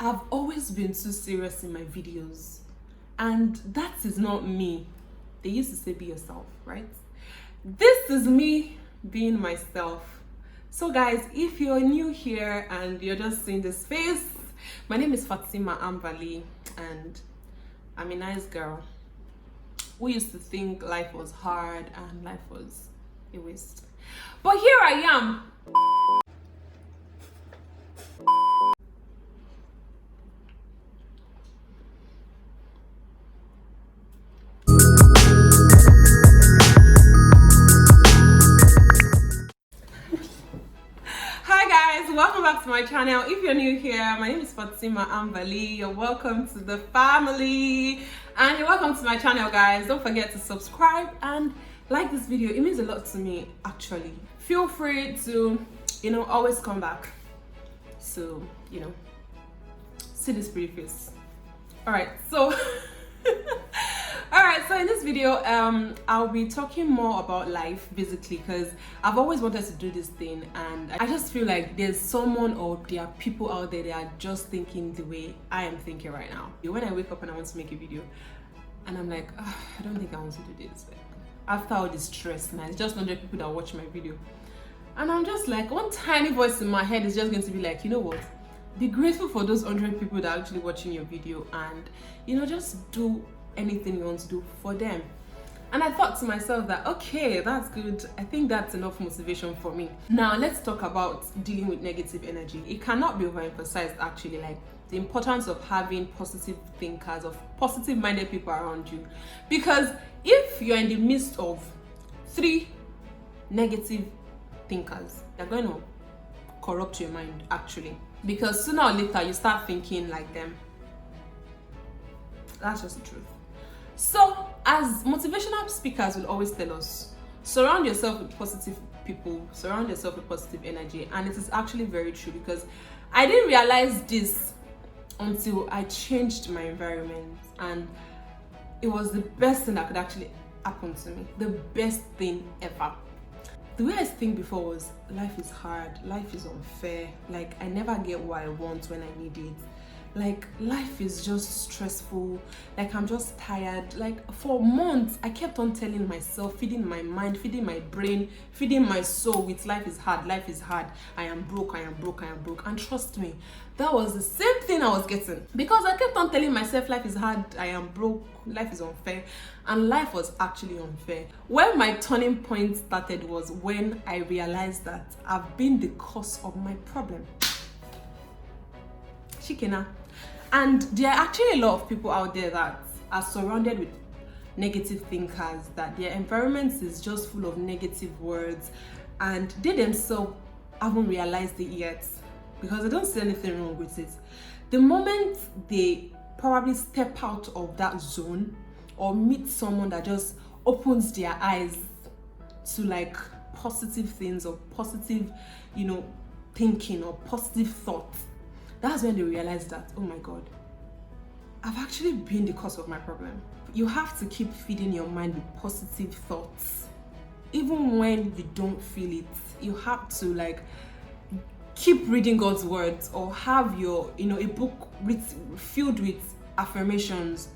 I've always been too serious in my videos, and that is not me. They used to say be yourself, right? This is me being myself. So guys, if you're new here and you're just seeing this face, my name is Tima Ambali, and I'm a nice girl who used to think life was hard and life was a waste. But here I am. Welcome back to my channel. If you're new here, my name is Tima Ambali. You're welcome to the family and you're welcome to my channel, guys. Don't forget to subscribe and like this video. It means a lot to me, actually. Feel free to always come back, so see this pretty face. All right, so so in this video I'll be talking more about life, basically, because I've always wanted to do this thing, and I just feel like there's someone or there are people out there that are just thinking the way I am thinking right now. When I wake up and I want to make a video and I'm like, oh, I don't think I want to do this, like, after all this stress, and it's just 100 people that watch my video, and I'm just like, one tiny voice in my head is just going to be like, you know what, be grateful for those 100 people that are actually watching your video, and just do anything you want to do for them. And I thought to myself that, okay, that's good. I think that's enough motivation for me. Now let's talk about dealing with negative energy. It cannot be overemphasized, actually, like the importance of having positive thinkers, of positive minded people around you, because if you're in the midst of 3 negative thinkers, they're going to corrupt your mind, actually, because sooner or later you start thinking like them. That's just the truth. So, as motivational speakers will always tell us, surround yourself with positive people, surround yourself with positive energy. And it is actually very true, because I didn't realize this until I changed my environment, and it was the best thing that could actually happen to me. The best thing ever. The way I think before was, life is hard, life is unfair, like I never get what I want when I need it. Like, life is just stressful, like I'm just tired. Like, for months I kept on telling myself, feeding my mind, feeding my brain, feeding my soul with life is hard, life is hard, I am broke, I am broke, I am broke. And trust me, that was the same thing I was getting, because I kept on telling myself life is hard, I am broke, life is unfair. And life was actually unfair. Where my turning point started was when I realized that I've been the cause of my problem. Shikena. And there are actually a lot of people out there that are surrounded with negative thinkers, that their environment is just full of negative words, and they themselves haven't realized it yet, because they don't see anything wrong with it. The moment they probably step out of that zone or meet someone that just opens their eyes to like positive things or positive, thinking or positive thoughts, that's when they realize that, oh my God, I've actually been the cause of my problem. You have to keep feeding your mind with positive thoughts. Even when you don't feel it, you have to like keep reading God's words, or have your, a book filled with affirmations.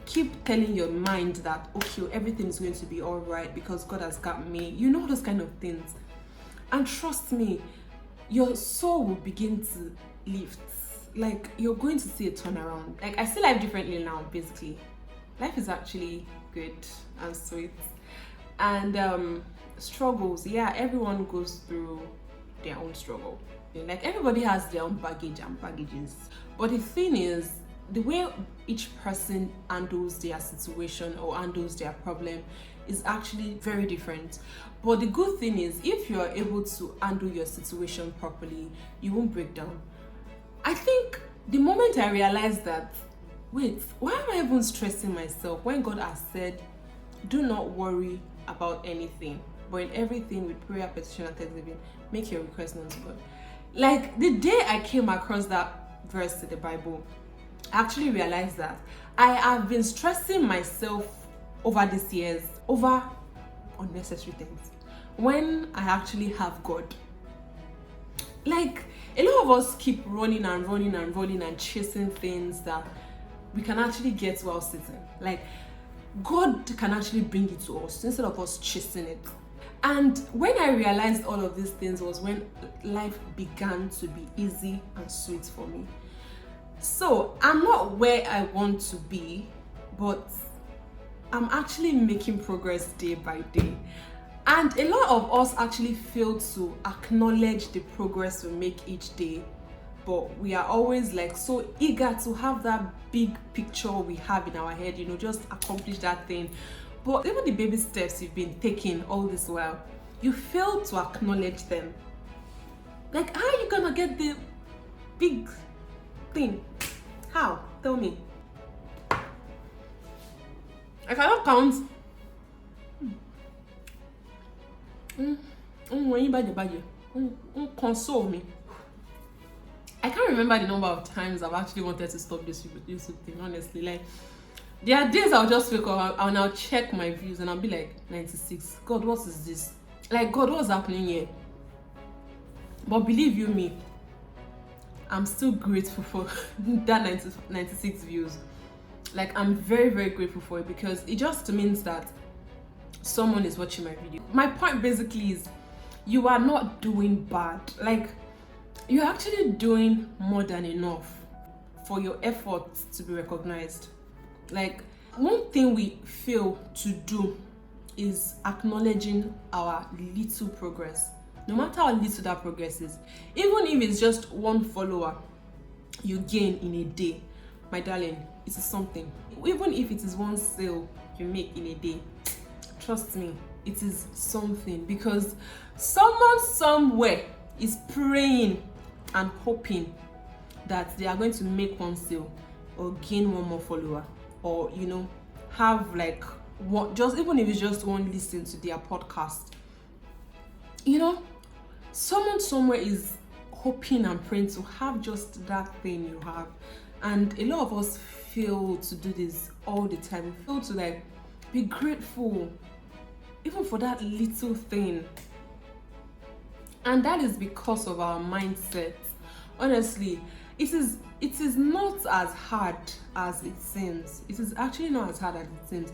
Keep telling your mind that, okay, everything is going to be all right because God has got me. Those kind of things. And trust me, your soul will begin to lift. Like, you're going to see a turnaround. Like, I see life differently now, basically. Life is actually good and sweet. And struggles, yeah, everyone goes through their own struggle. Like, everybody has their own baggage and baggages. But the thing is, the way each person handles their situation or handles their problem is actually very different. But the good thing is, if you are able to handle your situation properly, you won't break down. I think the moment I realized that, wait, why am I even stressing myself when God has said, do not worry about anything, but in everything with prayer, petition, and thanksgiving, make your request known to God. Like, the day I came across that verse in the Bible, I actually realized that I have been stressing myself over these years over unnecessary things when I actually have God. Like, A lot of us keep running and running and running and chasing things that we can actually get while sitting. Like, God can actually bring it to us instead of us chasing it. And when I realized all of these things was when life began to be easy and sweet for me. So I'm not where I want to be, but I'm actually making progress day by day. And a lot of us actually fail to acknowledge the progress we make each day, but we are always like so eager to have that big picture we have in our head, just accomplish that thing. But even the baby steps you've been taking all this while, you fail to acknowledge them. Like, how are you gonna get the big thing? How? Tell me. I cannot count. Console me. I can't remember the number of times I've actually wanted to stop this YouTube thing, honestly. Like, there are days I'll just wake up and I'll check my views and I'll be like, 96. God, what is this? Like, God, what's happening here? But believe you me, I'm still grateful for that 96 views. Like, I'm very, very grateful for it because it just means that someone is watching my video. My point basically is, you are not doing bad. Like, you're actually doing more than enough for your efforts to be recognized. Like, one thing we fail to do is acknowledging our little progress. No matter how little that progress is, even if it's just one follower you gain in a day, my darling, it is something. Even if it is one sale you make in a day, trust me, it is something, because someone somewhere is praying and hoping that they are going to make one sale or gain one more follower, or have like what, just even if it's just one listen to their podcast. Someone somewhere is hoping and praying to have just that thing you have. And a lot of us fail to do this all the time. We fail to like be grateful even for that little thing. And that is because of our mindset. Honestly, it is not as hard as it seems. It is actually not as hard as it seems.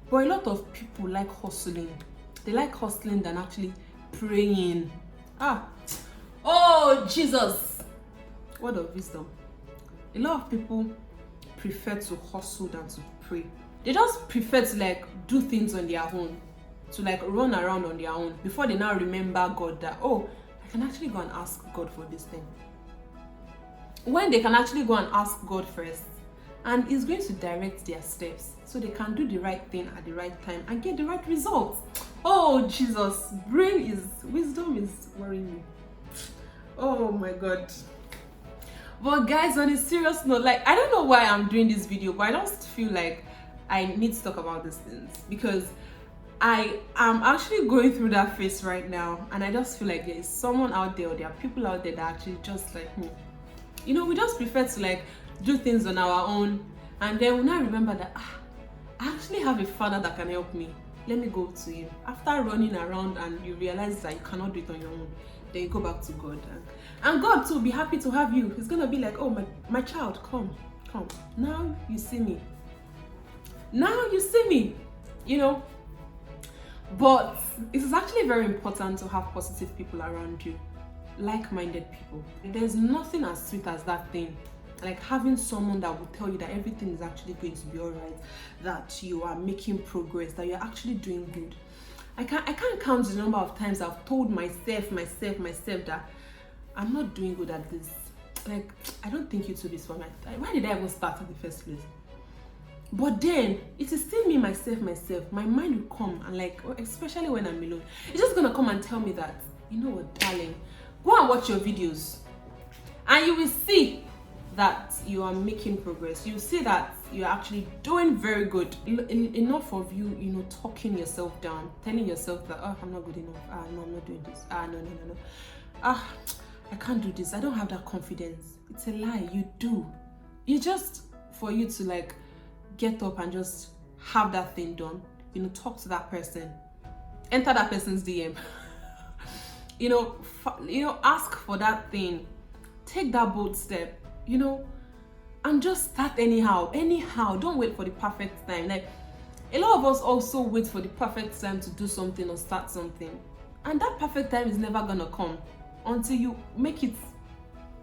But a lot of people like hustling. They like hustling than actually praying. Oh Jesus! Word of wisdom. A lot of people prefer to hustle than to pray. They just prefer to like do things on their own, to like run around on their own before they now remember God that, oh, I can actually go and ask God for this thing. When they can actually go and ask God first, and He's going to direct their steps so they can do the right thing at the right time and get the right results. Oh Jesus, wisdom is worrying me. Oh my God. But guys, on a serious note, like, I don't know why I'm doing this video, but I just feel like I need to talk about these things because I am actually going through that phase right now, and I just feel like there is someone out there, or there are people out there that actually just like me. We just prefer to like do things on our own, and then we now remember that I actually have a father that can help me. Let me go to him. After running around and you realize that you cannot do it on your own, then you go back to God, and God too will be happy to have you. He's gonna be like, oh my child, come, now you see me, but it is actually very important to have positive people around you, like-minded people. There's nothing as sweet as that thing, like having someone that will tell you that everything is actually going to be all right, that you are making progress, that you're actually doing good. I can't count the number of times I've told myself that I'm not doing good at this. Like, I don't think you do this for me. Why did I even start in the first place? But then it is still me, myself. My mind will come and like, especially when I'm alone, it's just gonna come and tell me that, you know what, darling, go and watch your videos, and you will see that you are making progress. You see that you're actually doing very good. Enough of you, talking yourself down, telling yourself that, oh, I'm not good enough. No, I'm not doing this. No. I can't do this. I don't have that confidence. It's a lie. You do. It's just for you to like get up and just have that thing done. Talk to that person. Enter that person's DM. Ask for that thing. take that bold step, you know, and just start anyhow. Don't wait for the perfect time. Like, a lot of us also wait for the perfect time to do something or start something, and that perfect time is never gonna come until you make it.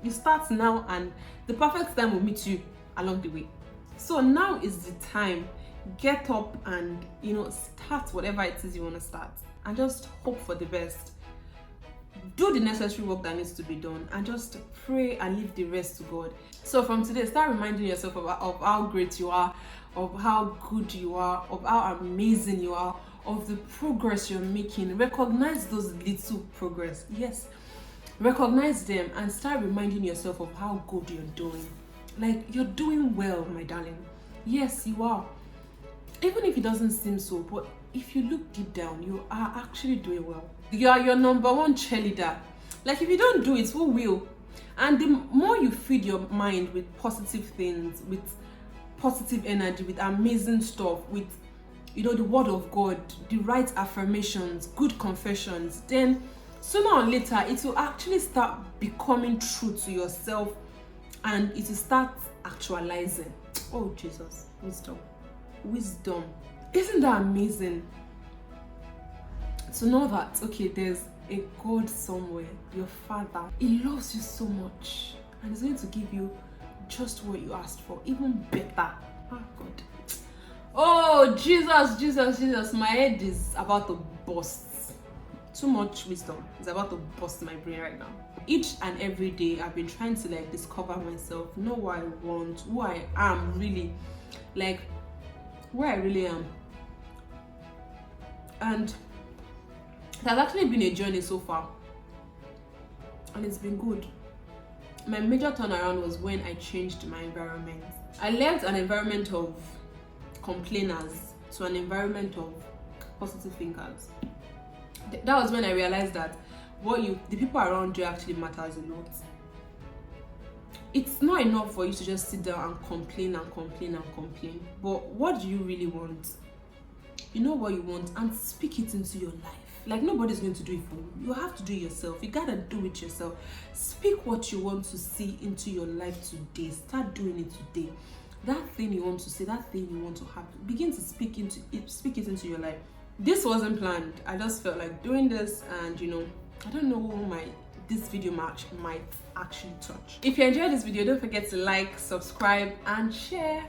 You start now, and the perfect time will meet you along the way. So now is the time. Get up and, you know, start whatever it is you want to start, and just hope for the best. Do the necessary work that needs to be done, and just pray and leave the rest to God. So from today, start reminding yourself of how great you are, of how good you are, of how amazing you are, of the progress you're making. Recognize those little progress. Yes, recognize them and start reminding yourself of how good you're doing. Like, you're doing well, my darling. Yes, you are. Even if it doesn't seem so, but if you look deep down, you are actually doing well. You are your number one cheerleader. Like, if you don't do it, who will? And the more you feed your mind with positive things, with positive energy, with amazing stuff, with, you know, the word of God, the right affirmations, good confessions, then sooner or later it will actually start becoming true to yourself, and it will start actualizing. Oh Jesus, wisdom. Isn't that amazing to know that, okay, there's a God somewhere, your Father, He loves you so much, and He's going to give you just what you asked for, even better. Oh God. Oh Jesus, my head is about to burst. Too much wisdom is about to burst my brain right now. Each and every day I've been trying to, like, discover myself, know what I want, who I am really, like where I really am. And it has actually been a journey so far, and it's been good. My major turnaround was when I changed my environment. I left an environment of complainers to an environment of positive thinkers. That was when I realized that the people around you actually matters a lot. It's not enough for you to just sit down and complain. But what do you really want? You know what you want, and speak it into your life. Like, nobody's going to do it for you. You have to do it yourself. You gotta do it yourself. Speak what you want to see into your life today. Start doing it today. That thing you want to say, that thing you want to have, begin to speak it into your life. This wasn't planned. I just felt like doing this, and, you know, I don't know who this video might actually touch. If you enjoyed this video, don't forget to like, subscribe, and share.